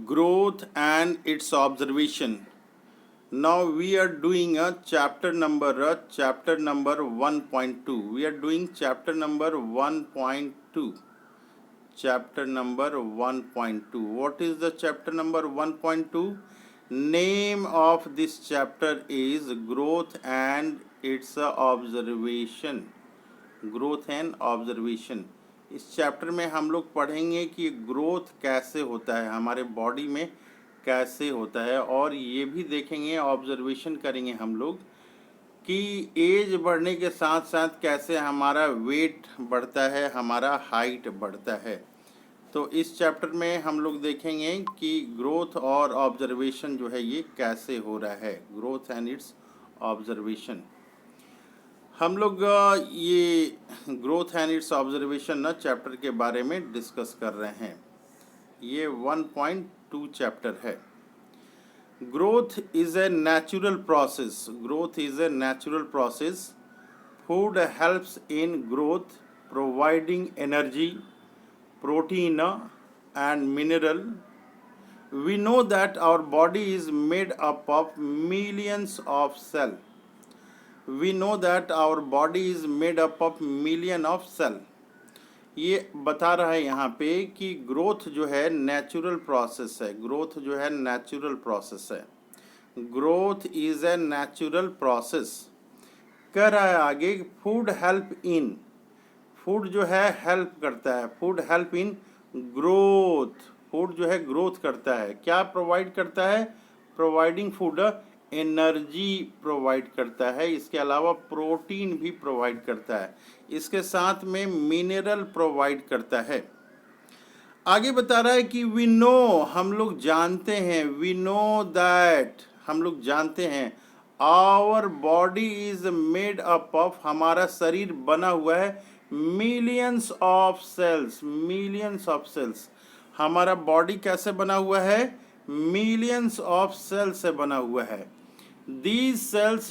growth and its observation. Now we are doing a chapter number 1.2. We are doing chapter number 1.2. Chapter number 1.2. What is the chapter number 1.2? Name of this chapter is growth and its observation. Growth and observation. इस chapter में हम लोग पढ़ेंगे कि growth कैसे होता है, हमारे बॉडी में कैसे होता है, और ये भी देखेंगे, ऑब्जर्वेशन करेंगे हम लोग कि एज बढ़ने के साथ साथ कैसे हमारा वेट बढ़ता है, हमारा हाइट बढ़ता है। तो इस चैप्टर में हम लोग देखेंगे कि ग्रोथ और ऑब्जर्वेशन जो है ये कैसे हो रहा है, ग्रोथ एंड इट्स ऑब्जर्वेशन। हम लोग ये ग्रोथ एंड इट्स ऑब्जर्वेशन ना चैप्टर के बारे में डिस्कस कर रहे हैं। ये 1.2 चैप्टर है। Growth is a natural process. Growth is a natural process. Food helps in growth, providing energy, protein and mineral. We know that our body is made up of millions of cells. We know that our body is made up of million of cell. ये बता रहा है यहाँ पे कि growth जो है natural process है। ग्रोथ जो है नेचुरल प्रोसेस है। Growth is a natural process. कह रहा है आगे, फूड हेल्प इन, फूड जो है हेल्प करता है, food help in growth. Food जो है ग्रोथ करता है, क्या प्रोवाइड करता है? प्रोवाइडिंग फूड एनर्जी प्रोवाइड करता है, इसके अलावा प्रोटीन भी प्रोवाइड करता है, इसके साथ में मिनरल प्रोवाइड करता है। आगे बता रहा है कि वी नो, हम लोग जानते हैं, वी नो दैट, हम लोग जानते हैं, our body is made up of, हमारा शरीर बना हुआ है millions of cells, millions of cells. हमारा बॉडी कैसे बना हुआ है? मिलियंस ऑफ सेल्स से बना हुआ है। These cells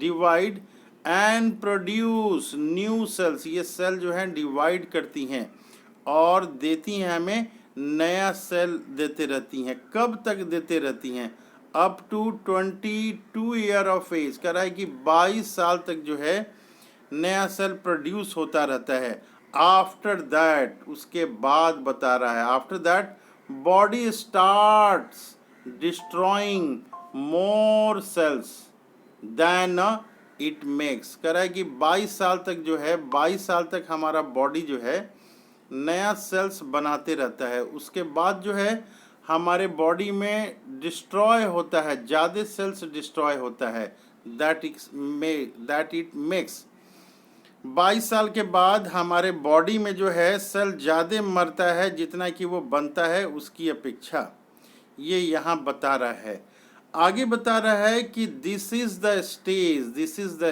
divide and produce new cells। ये सेल जो है डिवाइड करती हैं और देती हैं हमें नया सेल देते रहती हैं। कब तक देते रहती हैं? Up to 22 year of age. कह रहा है कि 22 साल तक जो है नया सेल प्रोड्यूस होता रहता है। आफ्टर दैट, उसके बाद बता रहा है, after that body starts destroying more cells then it makes. कह रहा है कि 22 साल तक जो है, 22 साल तक हमारा बॉडी जो है नया सेल्स बनाते रहता है। उसके बाद जो है हमारे बॉडी में डिस्ट्रॉय होता है, ज़्यादा सेल्स डिस्ट्रॉय होता है, दैट इट मेक्स। 22 साल के बाद हमारे बॉडी में जो है सेल ज़्यादा मरता है जितना कि वो बनता है उसकी अपेक्षा। ये यहाँ बता रहा है। आगे बता रहा है कि this is the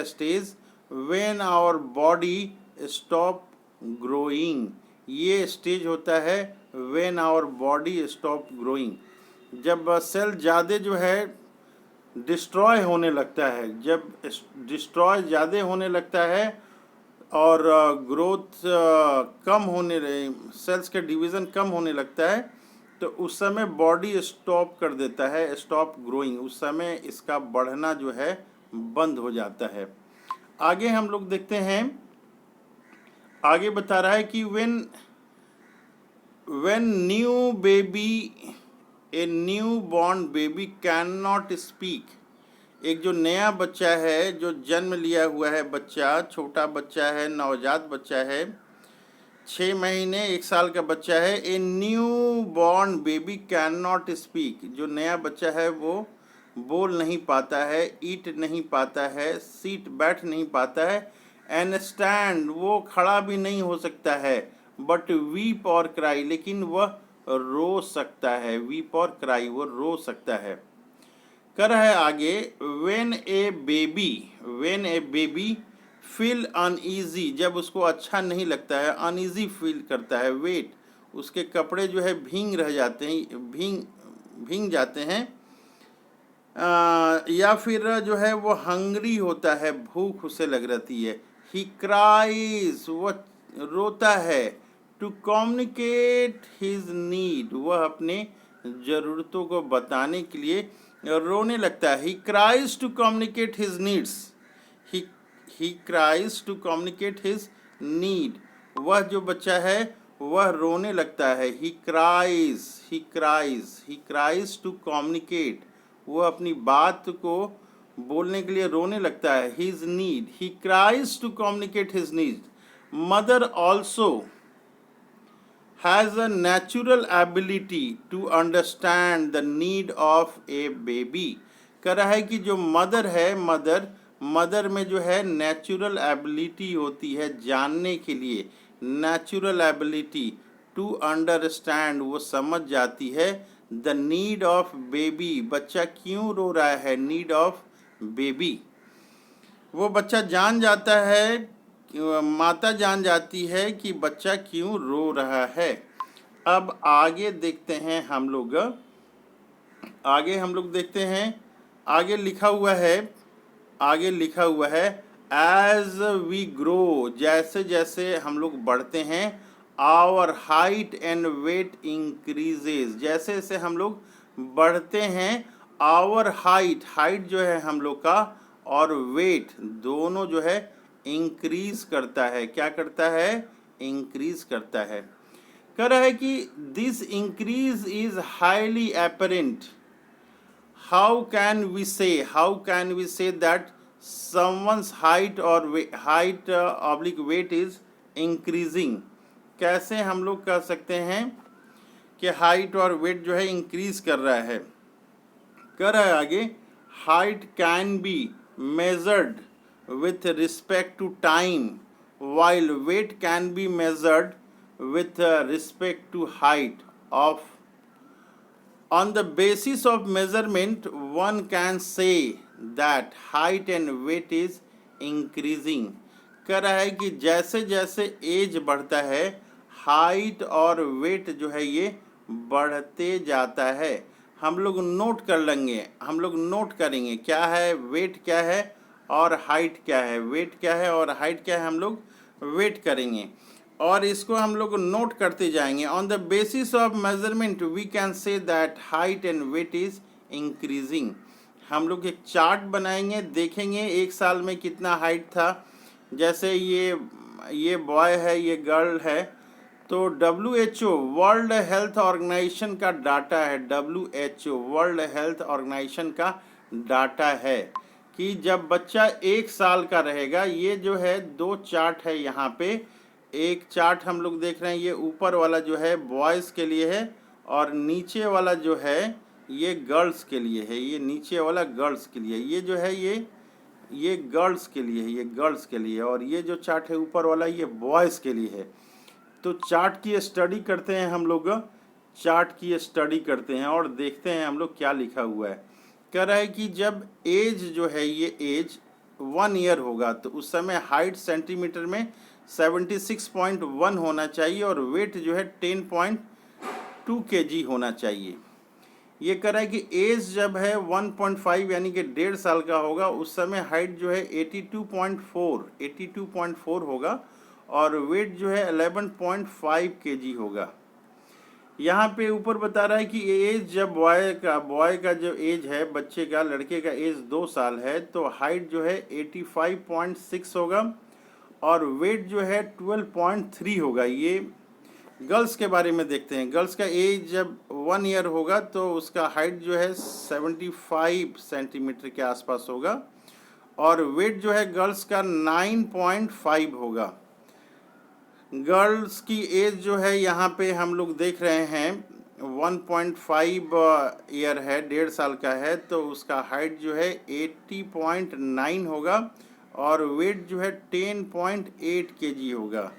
stage when our body stop growing. ये स्टेज होता है when our body stop growing. जब सेल ज़्यादा जो है डिस्ट्रॉय होने लगता है, जब डिस्ट्रॉय ज़्यादा होने लगता है और ग्रोथ कम होने, सेल्स के डिवीज़न कम होने लगता है, तो उस समय बॉडी स्टॉप कर देता है, स्टॉप ग्रोइंग। उस समय इसका बढ़ना जो है बंद हो जाता है। आगे हम लोग देखते हैं, आगे बता रहा है कि when new baby, a new born baby can not speak. एक जो नया बच्चा है, जो जन्म लिया हुआ है बच्चा, छोटा बच्चा है, नवजात बच्चा है, 6 महीने 1 साल का बच्चा है, a new born baby can not speak. जो नया बच्चा है वो बोल नहीं पाता है, ईट नहीं पाता है, सीट बैठ नहीं पाता है, एंड स्टैंड, वो खड़ा भी नहीं हो सकता है, बट वीप और क्राई, लेकिन वह रो सकता है। वीप और क्राई, वो रो सकता है। कर है आगे, when A baby feel uneasy, जब उसको अच्छा नहीं लगता है, अनईजी फील करता है, वेट, उसके कपड़े जो है भींग रह जाते हैं, भींग जाते हैं, या फिर जो है वो हंग्री होता है, भूख उसे लग रहती है, ही क्राइज, वो रोता है, टू कम्युनिकेट हिज नीड, वह अपने ज़रूरतों को बताने के लिए रोने लगता है। He cries to communicate his needs, he cries to communicate his need, वह जो बच्चा है वह रोने लगता है। ही क्राइज टू कम्युनिकेट, वह अपनी बात को बोलने के लिए रोने लगता है। His need, he cries to communicate his need. Mother also has a natural ability to understand the need of a baby। कह रहा है कि जो मदर है, मदर में जो है नेचुरल एबिलिटी होती है जानने के लिए, नेचुरल एबिलिटी टू अंडरस्टैंड, वो समझ जाती है द नीड ऑफ बेबी, बच्चा क्यों रो रहा है, नीड ऑफ बेबी। वो बच्चा जान जाता है, माता जान जाती है कि बच्चा क्यों रो रहा है। अब आगे देखते हैं हम लोग, देखते हैं आगे लिखा हुआ है एज वी ग्रो, जैसे जैसे हम लोग बढ़ते हैं, our height and weight increases, जैसे जैसे हम लोग बढ़ते हैं, आवर हाइट जो है हम लोग का और वेट दोनों जो है इंक्रीज करता है। क्या करता है? इंक्रीज करता है। कह रहा है कि this increase is highly apparent. How can we say that someone's height और height oblique weight is increasing. कैसे हम लोग कह सकते हैं कि हाइट और वेट जो है इंक्रीज कर रहा है। कह रहा है आगे, height can be measured with respect to time while weight can be measured with respect to height of, on the basis of measurement one can say that height and weight is increasing। कह रहा है कि जैसे जैसे as बढ़ता है height और wait जो है ये बढ़ते जाता है। हम लोग नोट कर लेंगे, हम लोग नोट करेंगे क्या है वेट, क्या है और हाइट क्या है, वेट क्या है और हाइट क्या है, हम लोग वेट करेंगे और इसको हम लोग नोट करते जाएंगे। On the basis of measurement we can say that height and weight is increasing. हम लोग एक चार्ट बनाएंगे, देखेंगे एक साल में कितना हाइट था। जैसे ये बॉय है, ये गर्ल है, तो WHO वर्ल्ड हेल्थ ऑर्गेनाइजेशन का डाटा है, WHO वर्ल्ड हेल्थ ऑर्गेनाइजेशन का डाटा है कि जब बच्चा 1 साल का रहेगा, ये जो है 2 चार्ट है यहाँ पे। एक चार्ट हम लोग देख रहे हैं, ये ऊपर वाला जो है बॉयज़ के लिए है और नीचे वाला जो है ये गर्ल्स के लिए है। ये नीचे वाला गर्ल्स के लिए, ये जो है ये गर्ल्स के लिए है, ये गर्ल्स के लिए, और ये जो चार्ट है ऊपर वाला ये बॉयज़ के लिए है। तो चार्ट की स्टडी करते हैं हम लोग, चार्ट की स्टडी करते हैं और देखते हैं हम लोग क्या लिखा हुआ है। कह रहा है कि जब एज जो है ये एज 1 ईयर होगा तो उस समय हाइट सेंटीमीटर में 76.1 होना चाहिए और वेट जो है 10.2 kg होना चाहिए। ये कह रहा है कि एज जब है 1.5 यानी कि 1.5 साल का होगा उस समय हाइट जो है 82.4 होगा और वेट जो है 11.5 kg होगा। यहाँ पे ऊपर बता रहा है कि एज जब बॉय का जो एज है, बच्चे का, लड़के का एज 2 साल है तो हाइट जो है 85.6 होगा और वेट जो है 12.3 होगा। ये गर्ल्स के बारे में देखते हैं। गर्ल्स का एज जब 1 ईयर होगा तो उसका हाइट जो है 75 सेंटीमीटर के आसपास होगा और वेट जो है गर्ल्स का 9.5 होगा। गर्ल्स की एज जो है यहाँ पे हम लोग देख रहे हैं 1.5 ईयर है, 1.5 साल का है, तो उसका हाइट जो है 80.9 होगा और वेट जो है 10.8 kg होगा।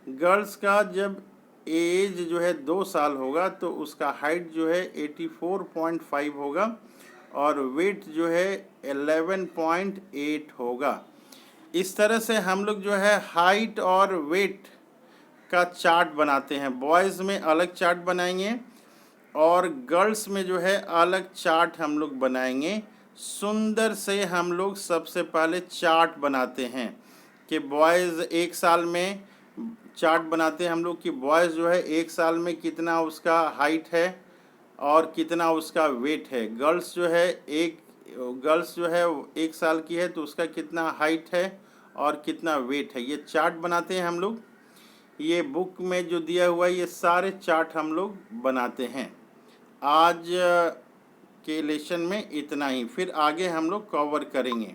गर्ल्स का जब एज जो है 2 साल होगा तो उसका हाइट जो है 84.5 होगा और वेट जो है 11.8 होगा। इस तरह से हम लोग जो है हाइट और वेट का चार्ट बनाते हैं। बॉयज़ में अलग चार्ट बनाएंगे और गर्ल्स में जो है अलग चार्ट हम लोग बनाएंगे। सुंदर से हम लोग सबसे पहले चार्ट बनाते हैं कि बॉयज़ 1 साल में चार्ट बनाते हैं हम लोग कि बॉयज़ जो है एक साल में कितना उसका हाइट है और कितना उसका वेट है। गर्ल्स जो है एक साल की है तो उसका कितना हाइट है और कितना वेट है, ये चार्ट बनाते हैं हम लोग। ये बुक में जो दिया हुआ है ये सारे चार्ट हम लोग बनाते हैं। आज के लेसन में इतना ही, फिर आगे हम लोग कवर करेंगे।